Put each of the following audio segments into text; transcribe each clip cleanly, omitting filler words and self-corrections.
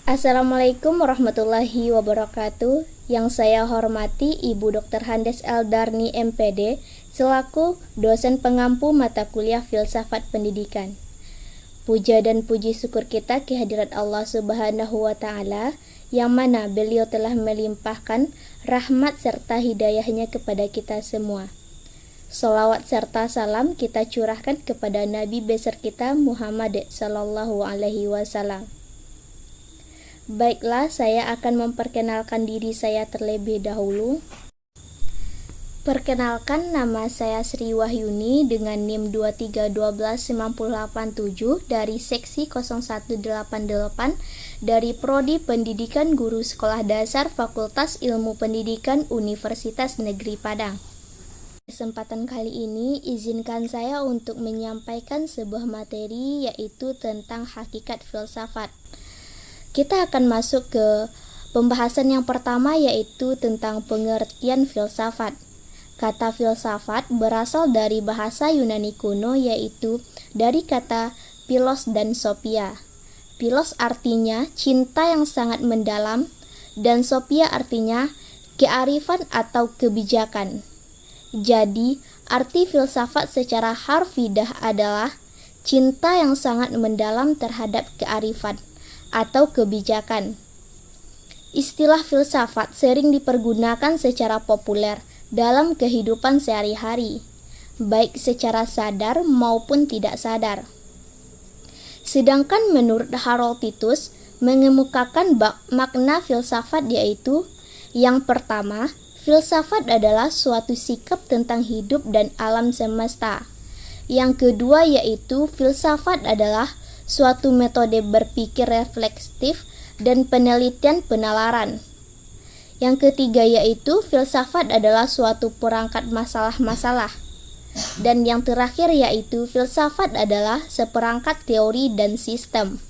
Assalamualaikum warahmatullahi wabarakatuh. Yang saya hormati Ibu Dr. Handes Eldarni MPD selaku dosen pengampu mata kuliah Filsafat Pendidikan. Puja dan puji syukur kita kehadirat Allah Subhanahu wa Ta'ala, yang mana beliau telah melimpahkan rahmat serta hidayahnya kepada kita semua. Salawat serta salam kita curahkan kepada Nabi besar kita Muhammad Sallallahu Alaihi Wasallam. Baiklah, saya akan memperkenalkan diri saya terlebih dahulu. Perkenalkan, nama saya Sri Wahyuni dengan NIM 2312987 dari Seksi 0188 dari Prodi Pendidikan Guru Sekolah Dasar Fakultas Ilmu Pendidikan Universitas Negeri Padang. Kesempatan kali ini izinkan saya untuk menyampaikan sebuah materi, yaitu tentang hakikat filsafat. Kita akan masuk ke pembahasan yang pertama, yaitu tentang pengertian filsafat. Kata filsafat berasal dari bahasa Yunani kuno, yaitu dari kata philos dan sophia. Philos artinya cinta yang sangat mendalam, dan sophia artinya kearifan atau kebijakan. Jadi, arti filsafat secara harfiah adalah cinta yang sangat mendalam terhadap kearifan atau kebijakan. Istilah filsafat sering dipergunakan secara populer dalam kehidupan sehari-hari, baik secara sadar maupun tidak sadar. Sedangkan menurut Harold Titus mengemukakan makna filsafat, yaitu yang pertama, filsafat adalah suatu sikap tentang hidup dan alam semesta. Yang kedua, yaitu filsafat adalah suatu metode berpikir refleksif dan penelitian penalaran. Yang ketiga, yaitu filsafat adalah suatu perangkat masalah-masalah. Dan yang terakhir, yaitu filsafat adalah seperangkat teori dan sistem.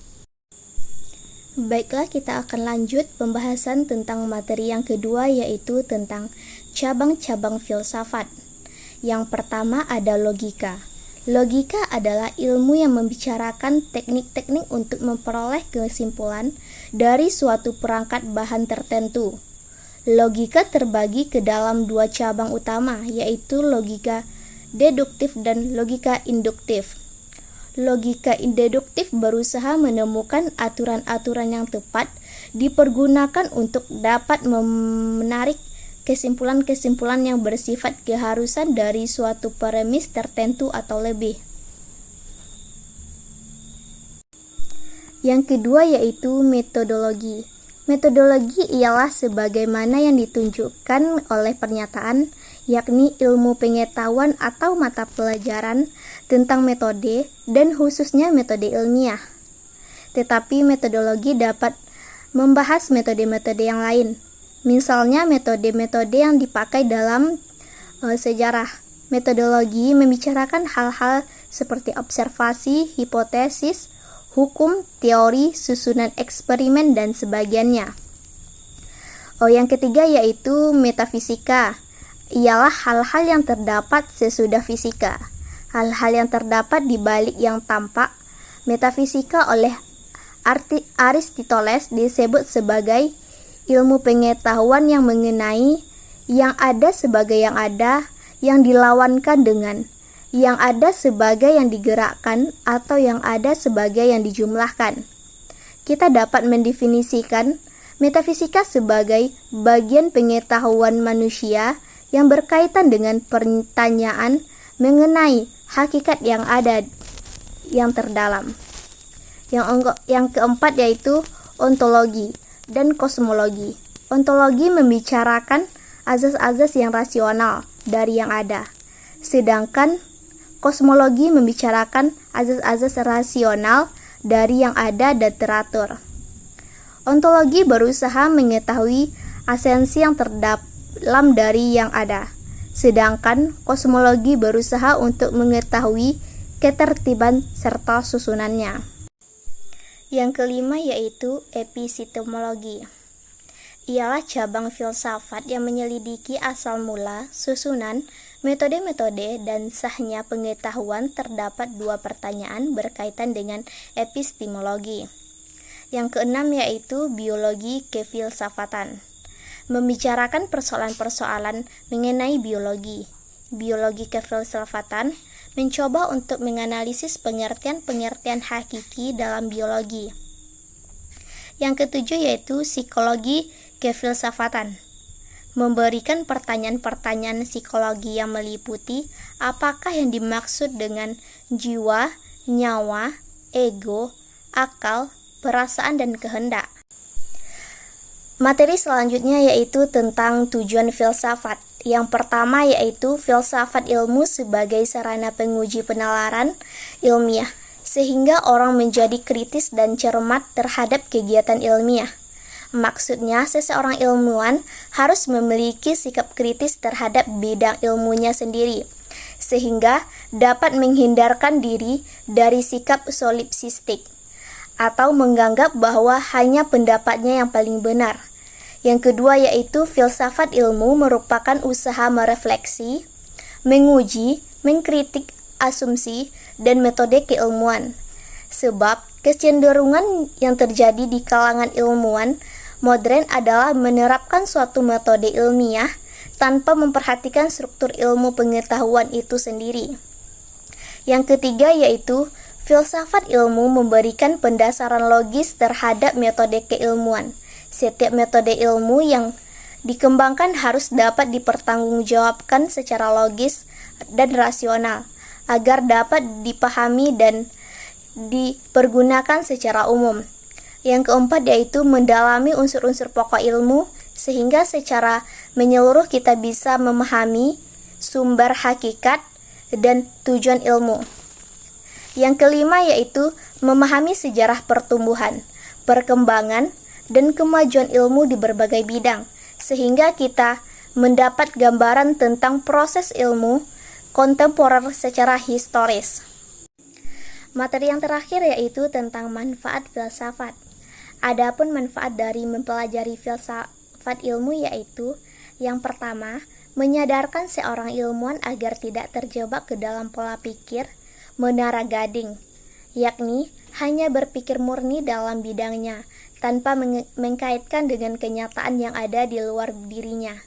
Baiklah, kita akan lanjut pembahasan tentang materi yang kedua, yaitu tentang cabang-cabang filsafat. Yang pertama ada logika. Logika adalah ilmu yang membicarakan teknik-teknik untuk memperoleh kesimpulan dari suatu perangkat bahan tertentu. Logika terbagi ke dalam dua cabang utama, yaitu logika deduktif dan logika induktif. Logika deduktif berusaha menemukan aturan-aturan yang tepat dipergunakan untuk dapat menarik kesimpulan-kesimpulan yang bersifat keharusan dari suatu premis tertentu atau lebih. Yang kedua yaitu metodologi. Metodologi ialah sebagaimana yang ditunjukkan oleh pernyataan, yakni ilmu pengetahuan atau mata pelajaran tentang metode dan khususnya metode ilmiah. Tetapi metodologi dapat membahas metode-metode yang lain. Misalnya metode-metode yang dipakai dalam sejarah. Metodologi membicarakan hal-hal seperti observasi, hipotesis, hukum, teori, susunan eksperimen, dan sebagainya. Yang ketiga yaitu metafisika. Ialah hal-hal yang terdapat sesudah fisika. Hal-hal yang terdapat di balik yang tampak. Metafisika oleh Aristoteles disebut sebagai ilmu pengetahuan yang mengenai yang ada sebagai yang ada, yang dilawankan dengan yang ada sebagai yang digerakkan, atau yang ada sebagai yang dijumlahkan. Kita dapat mendefinisikan metafisika sebagai bagian pengetahuan manusia yang berkaitan dengan pertanyaan mengenai hakikat yang ada, yang terdalam. Yang keempat yaitu ontologi dan kosmologi. Ontologi membicarakan azas-azas yang rasional dari yang ada, sedangkan kosmologi membicarakan azas-azas rasional dari yang ada dan teratur. Ontologi berusaha mengetahui esensi yang terdalam dari yang ada, sedangkan kosmologi berusaha untuk mengetahui ketertiban serta susunannya. Yang kelima yaitu epistemologi. Ialah cabang filsafat yang menyelidiki asal mula, susunan, metode-metode, dan sahnya pengetahuan. Terdapat dua pertanyaan berkaitan dengan epistemologi. Yang keenam yaitu biologi kefilsafatan. Membicarakan persoalan-persoalan mengenai biologi. Biologi kefilsafatan mencoba untuk menganalisis pengertian-pengertian hakiki dalam biologi. Yang ketujuh yaitu psikologi kefilsafatan. Memberikan pertanyaan-pertanyaan psikologi yang meliputi apakah yang dimaksud dengan jiwa, nyawa, ego, akal, perasaan, dan kehendak. Materi selanjutnya yaitu tentang tujuan filsafat. Yang pertama yaitu filsafat ilmu sebagai sarana penguji penalaran ilmiah, sehingga orang menjadi kritis dan cermat terhadap kegiatan ilmiah. Maksudnya, seseorang ilmuwan harus memiliki sikap kritis terhadap bidang ilmunya sendiri, sehingga dapat menghindarkan diri dari sikap solipsistik, atau menganggap bahwa hanya pendapatnya yang paling benar. Yang kedua yaitu filsafat ilmu merupakan usaha merefleksi, menguji, mengkritik asumsi, dan metode keilmuan. Sebab kecenderungan yang terjadi di kalangan ilmuwan modern adalah menerapkan suatu metode ilmiah tanpa memperhatikan struktur ilmu pengetahuan itu sendiri. Yang ketiga yaitu filsafat ilmu memberikan pendasaran logis terhadap metode keilmuan. Setiap metode ilmu yang dikembangkan harus dapat dipertanggungjawabkan secara logis dan rasional agar dapat dipahami dan dipergunakan secara umum. Yang keempat yaitu mendalami unsur-unsur pokok ilmu sehingga secara menyeluruh kita bisa memahami sumber hakikat dan tujuan ilmu. Yang kelima yaitu memahami sejarah pertumbuhan, perkembangan, dan kemajuan ilmu di berbagai bidang sehingga kita mendapat gambaran tentang proses ilmu kontemporer secara historis. Materi yang terakhir yaitu tentang manfaat filsafat. Adapun manfaat dari mempelajari filsafat ilmu yaitu yang pertama, menyadarkan seorang ilmuwan agar tidak terjebak ke dalam pola pikir menara gading, yakni hanya berpikir murni dalam bidangnya tanpa mengkaitkan dengan kenyataan yang ada di luar dirinya.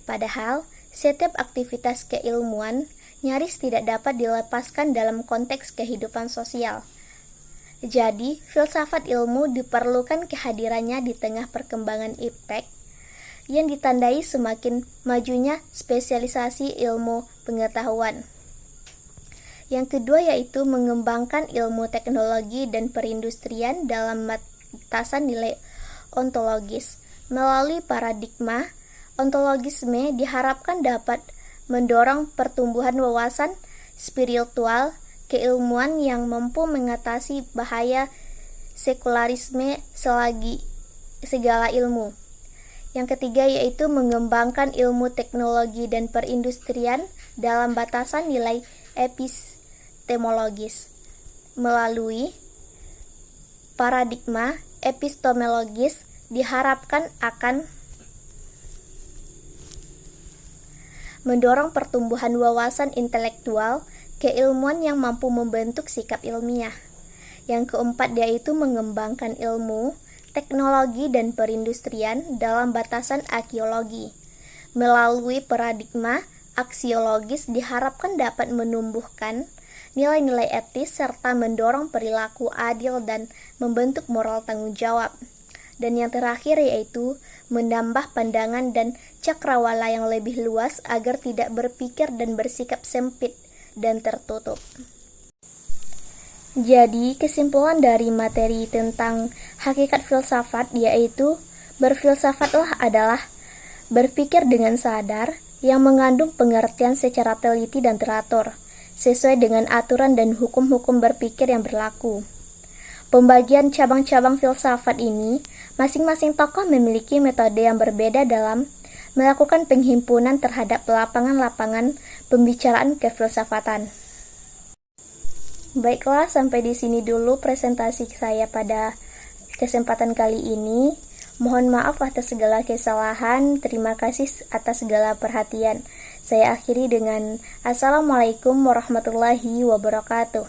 Padahal, setiap aktivitas keilmuan nyaris tidak dapat dilepaskan dalam konteks kehidupan sosial. Jadi, filsafat ilmu diperlukan kehadirannya di tengah perkembangan iptek yang ditandai semakin majunya spesialisasi ilmu pengetahuan. Yang kedua yaitu mengembangkan ilmu teknologi dan perindustrian dalam batasan nilai ontologis. Melalui paradigma ontologisme diharapkan dapat mendorong pertumbuhan wawasan spiritual keilmuan yang mampu mengatasi bahaya sekularisme selagi segala ilmu. Yang ketiga yaitu mengembangkan ilmu teknologi dan perindustrian dalam batasan nilai epistemologis. Melalui paradigma epistemologis diharapkan akan mendorong pertumbuhan wawasan intelektual keilmuan yang mampu membentuk sikap ilmiah. Yang keempat yaitu mengembangkan ilmu, teknologi, dan perindustrian dalam batasan arkeologi. Melalui paradigma aksiologis diharapkan dapat menumbuhkan nilai-nilai etis serta mendorong perilaku adil dan membentuk moral tanggung jawab. Dan yang terakhir yaitu menambah pandangan dan cakrawala yang lebih luas agar tidak berpikir dan bersikap sempit dan tertutup. Jadi, kesimpulan dari materi tentang hakikat filsafat yaitu berfilsafatlah adalah berpikir dengan sadar yang mengandung pengertian secara teliti dan teratur, sesuai dengan aturan dan hukum-hukum berpikir yang berlaku. Pembagian cabang-cabang filsafat ini, masing-masing tokoh memiliki metode yang berbeda dalam melakukan penghimpunan terhadap lapangan-lapangan pembicaraan kefilsafatan. Baiklah, sampai di sini dulu presentasi saya pada kesempatan kali ini. Mohon maaf atas segala kesalahan, terima kasih atas segala perhatian. Saya akhiri dengan Assalamualaikum warahmatullahi wabarakatuh.